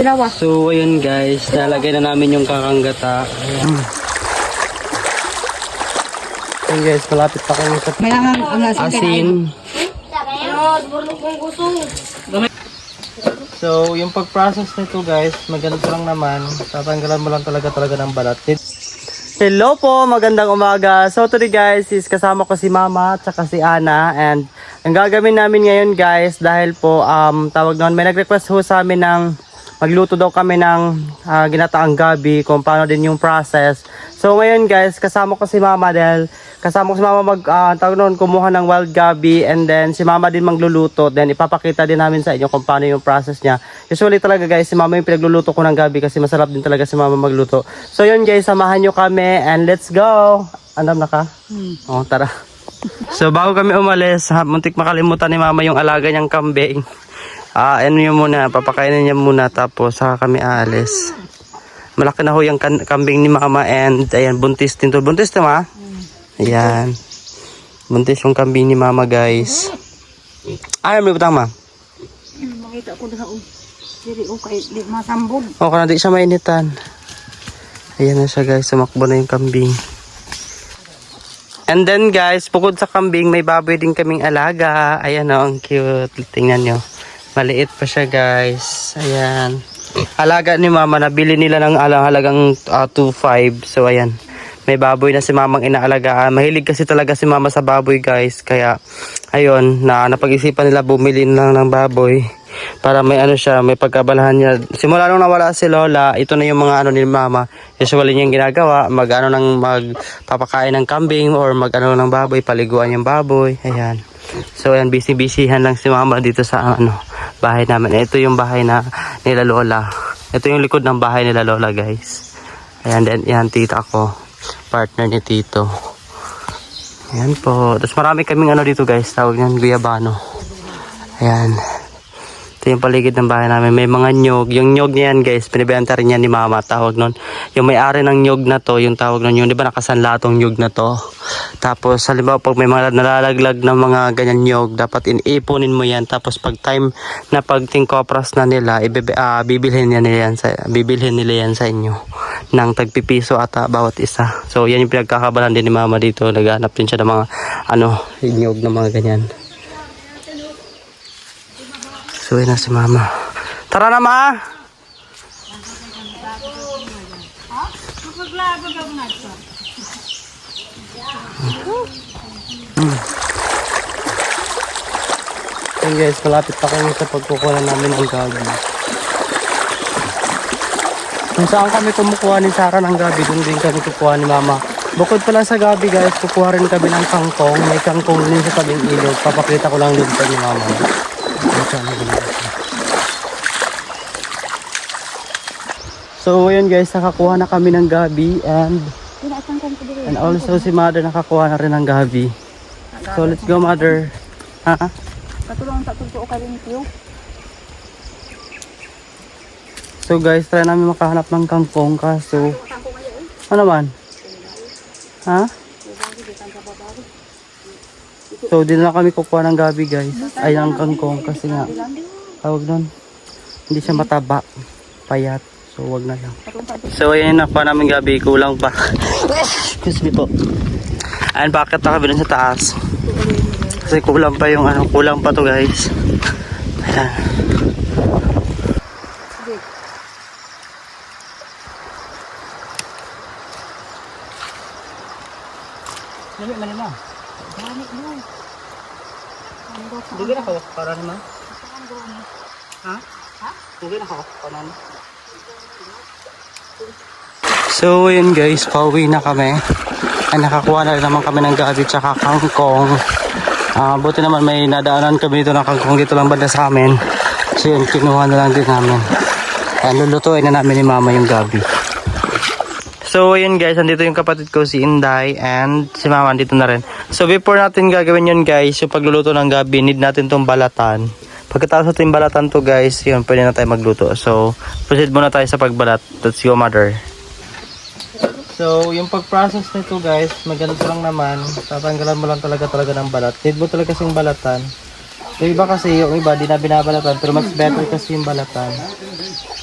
So ayun guys, nalagay na namin yung kakanggata. Ayun guys, malapit pa kami sa asin. So yung pag-process nito guys, maganda lang naman. Tatanggalan mo lang talaga ng balat. Hello po, magandang umaga. So today guys, is kasama ko si Mama at saka si Ana. And ang gagawin namin ngayon guys, dahil po tawag noon, may nag-request ho sa amin ng magluto daw kami ng ginataang gabi, kung paano din yung process. So ngayon guys, kasama ko si Mama dahil kasama ko si Mama tawag noon, kumuha ng wild gabi, and then si Mama din magluluto. Then ipapakita din namin sa inyo kung paano yung process niya. Usually talaga guys, si Mama yung pinagluluto ko ng gabi kasi masarap din talaga si Mama magluto. So yun guys, samahan nyo kami and let's go! Andam na ka? Oh, tara. So bago kami umalis, muntik makalimutan ni Mama yung alaga niyang kambing. Ano yun muna, papakainin niya muna tapos saka kami aalis. Malaki na ho yung kambing ni Mama, and ayan, buntis din to. Buntis to, Ma? Ayan. Buntis yung kambing ni Mama guys. Ayaw mo butang, Ma? Makita ko na diri o kay di masambog. O kana di siya mainitan. Ayan na siya guys, sumakbo na yung kambing. And then guys, bukod sa kambing, may baboy din kaming alaga. Ayan o, ang cute. Tingnan nyo. Maliit pa siya guys. Ayan. Alaga ni Mama, nabili nila ng halagang 2.5. So ayan. May baboy na si Mamang inaalagaan. Mahilig kasi talaga si Mama sa baboy guys. Kaya ayun, napag-isipan nila bumili lang ng baboy. Para may siya, may pagkabalahan niya. Simula nung nawala si Lola, ito na yung mga ni Mama. Usually niyang ginagawa. Magpapakain ng kambing or ng baboy. Paliguan yung baboy. Ayan. So ayan, busy-busyhan lang si Mama dito sa bahay namin. Ito yung bahay nila Lola. Ito yung likod ng bahay nila Lola guys. Ayan, then yan tita ko, partner ni Tito. Ayan po. Tapos marami kaming dito guys, tawag niyan guyabano. Ayan. Ito yung paligid ng bahay namin. May mga nyog. Yung nyog niyan guys, pinibenta rin yan ni Mama. Tawag nun. Yung may-ari ng nyog na to, yung tawag nun, yung di ba nakasanla tong nyog na to. Tapos halimbawa pag may mga nalalaglag ng mga ganyan nyog, dapat ipunin mo yan. Tapos pag time na pagtingkopras na nila, bibilhin nila yan sa inyo. Ng tagpipiso ata bawat isa. So yan yung pinagkakabalan din ni Mama dito. Naghanap din siya ng mga nyog na mga ganyan. So yun na si Mama. Tara na, Ma! Ayan guys, malapit pa kami sa pagkukuha namin ng gabi. Kung saan kami kumukuha ni Sarah ng gabi, doon din kami kukuha ni Mama. Bukod pala sa gabi guys, kukuha rin kami ng kangkong. May kangkong din sa tabing ilog. Papakita ko lang din sa ni Mama. So ayun guys, nakakuha na kami ng gabi, and also si Mother nakakuha na rin ng gabi. So let's go, Mother. Katulong sa tuto ka rin tiyo. So guys, try namin makahanap ng kangkong, kaso ano man? So din na kami kukuha ng gabi guys. Ay, ng kangkong kasi nga tawag nun, hindi siya mataba, payat. So wag na lang. So ayun, nakuha namin gabi, kulang pa. Excuse me po. And bakit na kami dun sa taas? Kasi kulang pa yung kulang pa to guys. Ayan. Dali man mo. Dali mo. Dugi na kawak para naman. Ha? Dugi na kawak para naman. So yun guys, pauwi na kami. Ay, nakakuha na rin naman kami ng gabi tsaka kangkong. Buti naman may nadaanan kami dito ng kangkong dito lang banda sa amin. So yun, kinuha na lang din namin. Ayan, lulutuin na namin ni Mama yung gabi. So yun guys, andito yung kapatid ko si Inday and si Mama andito na rin. So before natin gagawin yun guys, yung pagluluto ng gabi, need natin tong balatan. Pagkatapos natin balatan to guys, yun, pwede na tayo magluto. So proceed muna tayo sa pagbalat. Let's go, Mother. So yung pag-process nito guys, maganda lang naman. Tatanggalan mo lang talaga ng balat. Need mo talaga kasing balatan Yung iba kasi, yung iba, di na binabalatan. Pero mas better kasi yung balatan.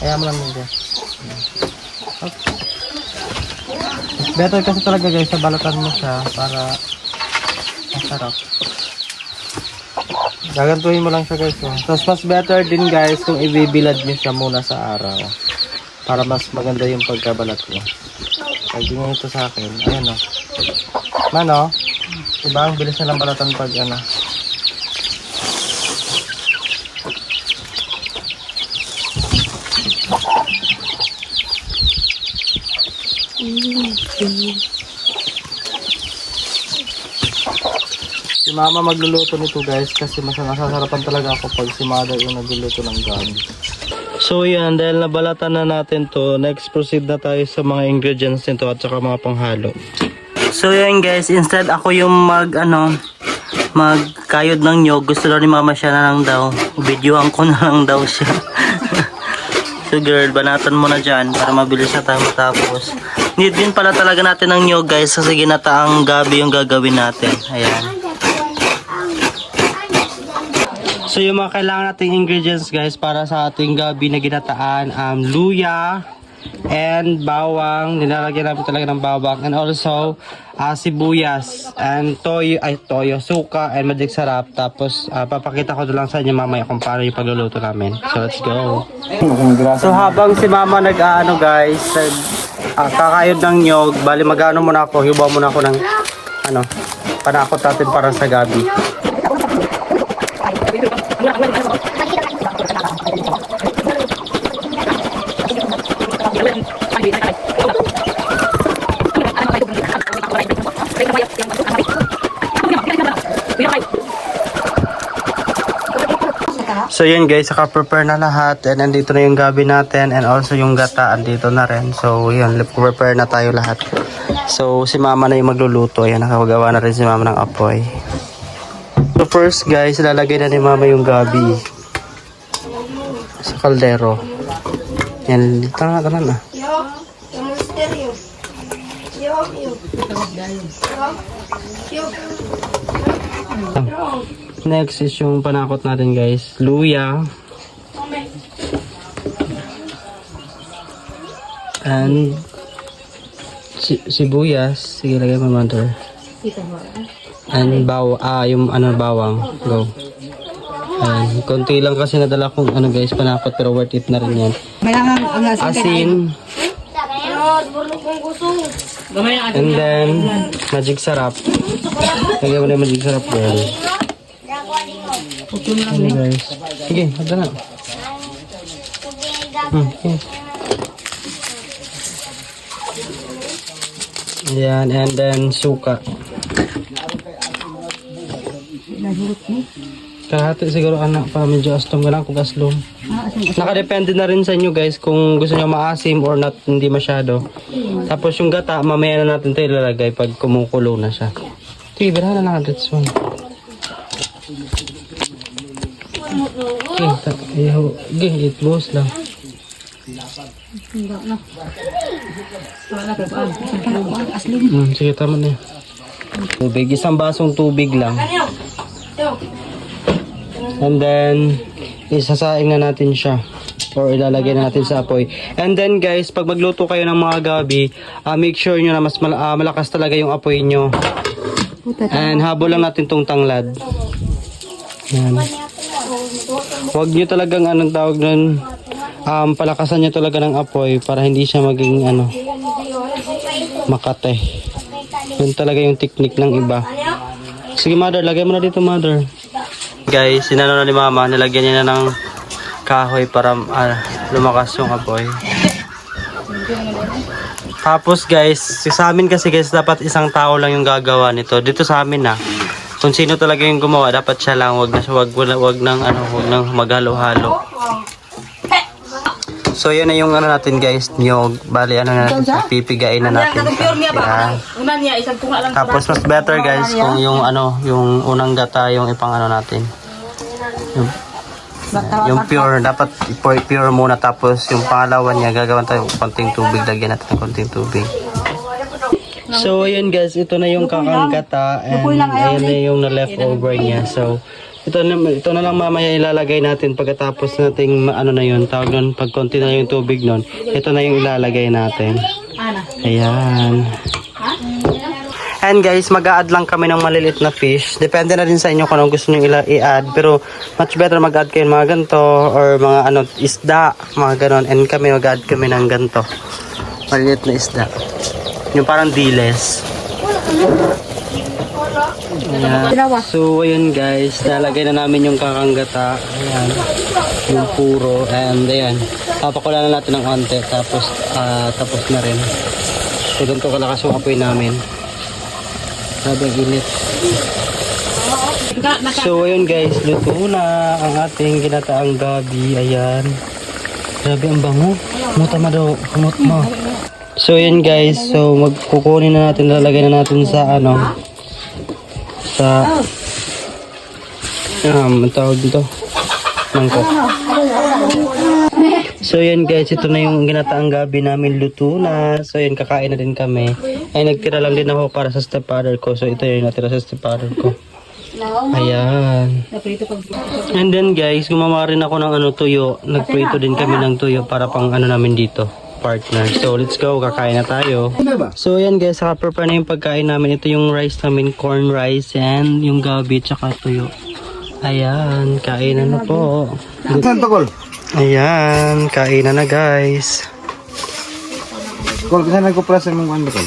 Kaya mo lang nito. Better kasi talaga guys, sa balatan mo siya para masarap. Gagantuhin mo lang siya guys. Oh. Tapos mas better din guys kung ibibilad niyo siya muna sa araw. Para mas maganda yung pagkabalat mo. Pag nyo ito sa akin, ayan o. Mano, diba ang bilis na lang balatan pag ano. Si mama magluluto nito guys kasi mas nasasarapan talaga ako pag si mother yung nagluluto ng gabi. So yan, dahil nabalatan na natin to, next proceed na tayo sa mga ingredients nito at saka mga panghalo. So yan guys, instead ako yung magkayod ng nyog, gusto daw ni mama siya na lang daw. Videoan ko na lang daw siya. So girl, banatan mo na dyan para mabilis na tayo matapos. Need din pala talaga natin ng nyog guys kasi ginataang gabi yung gagawin natin. Ayan. So yung mga kailangan nating ingredients guys para sa ating gabi na ginataan, luya and bawang, nilalagyan natin talaga ng bawang, and also sibuyas and toyo, suka and magic sarap. Tapos papakita ko lang sa inyo mamaya kung paano yung pagluluto namin. So let's go. So habang si mama guys, kakayod ng nyog, bali magano muna ako, hibaw muna ako ng panakot natin para sa gabi. So yun guys, saka-prepare na lahat and andito na yung gabi natin and also yung gata andito na rin. So yun, prepare na tayo lahat. So si mama na yung magluluto. Ayan, nakagawa na rin si mama ng apoy. So first guys, lalagay na ni mama yung gabi sa kaldero. Yan, tanga na. Next is yung panakot natin guys, luya and sibuyas. Sige, lagay mo mother. And bawang. Go. And konti lang kasi nadala kong guys, panakot pero worth it na rin yan. Asin. And then magic sarap. Lagay mo na yung magic sarap girl. Okay guys. Sige, hada na. Okay. Ayan, and then suka. Kahati siguro anak para medyo aslom ka lang kung aslom. Nakadepende na rin sa inyo guys kung gusto nyo maasim or not, hindi masyado. Tapos yung gata, mamaya na natin ito ilalagay pag kumukulo na siya. Sige, birahan na lang this one. Okay, it goes lang. Sige, tama na yun. Tubig, isang basong tubig lang. And then isasaing na natin siya or ilalagay na natin sa apoy. And then guys, pag magluto kayo ng mga gabi, make sure nyo na mas malakas talaga yung apoy nyo. And habol lang natin tong tanglad. Yan. Huwag nyo talagang tawag nun, palakasan nyo talaga ng apoy para hindi siya maging makate. Yun talaga yung technique ng iba. Sige mother, lagay mo na dito mother. Guys, sinano na ni mama, nilagyan niya na ng kahoy para lumakas yung apoy. Tapos guys, sa amin kasi guys, dapat isang tao lang yung gagawa nito. Dito sa amin kung sino talaga yung gumawa, dapat siya lang, wag nang maghalo-halo. So yun na yung natin guys, nyog. Bali na natin, pipigain na natin siya. Tapos mas better guys kung yung unang gata yung ipang natin. Yung pure, dapat pure muna, tapos yung pangalawa niya gagawin tayo konting tubig, lagyan natin ng konting tubig. So ayan guys, ito na yung kakang gata and ayan na yung na leftover niya. So ito na lang mamaya ilalagay natin pagkatapos nating ano na yun, tawag nun, pag konti na yung tubig nun, ito na yung ilalagay natin. Ayan. And guys, mag-a-add lang kami ng maliliit na fish. Depende na din sa inyo kung anong gusto nyo i-add. Pero much better mag-add kayo ng mga ganito or mga ano, isda, mga ganon. And kami mag-add kami ng ganito. Maliliit na isda. Yung parang diles. Ayan. So, ayun guys, nalagay na namin yung kakanggata. Ayan. Yung puro. And ayan. Papakulan na natin ng konti. Tapos na rin. So, ganito kalakas yung apoy namin. Sabi ang init. So, ayun guys, luto na ang ating ginataang gabi. Ayan. Grabe ang bango. Muta mo daw. Kumot mo. So, ayun guys. So, magkukunin na natin. Lalagay na natin sa ano. Sa ang tawag dito. Mangkok. So yan guys, ito na yung ginataang gabi namin, luto na. So yan, kakain na din kami. Ay, nagtira lang din ako para sa stepfather ko. So ito yung natira sa stepfather ko. Ayan. And then guys, gumawa rin ako ng ano, tuyo. Nagprito din kami ng tuyo para pang ano namin dito, partner. So let's go, kakain na tayo. So yan guys, saka-prepare na yung pagkain namin. Ito yung rice namin, corn rice, and yung gabi tsaka tuyo. Ayan, kainan na po. Ayan, kainan na guys. Kol, kasi nagkuprasa mong ano, Kol?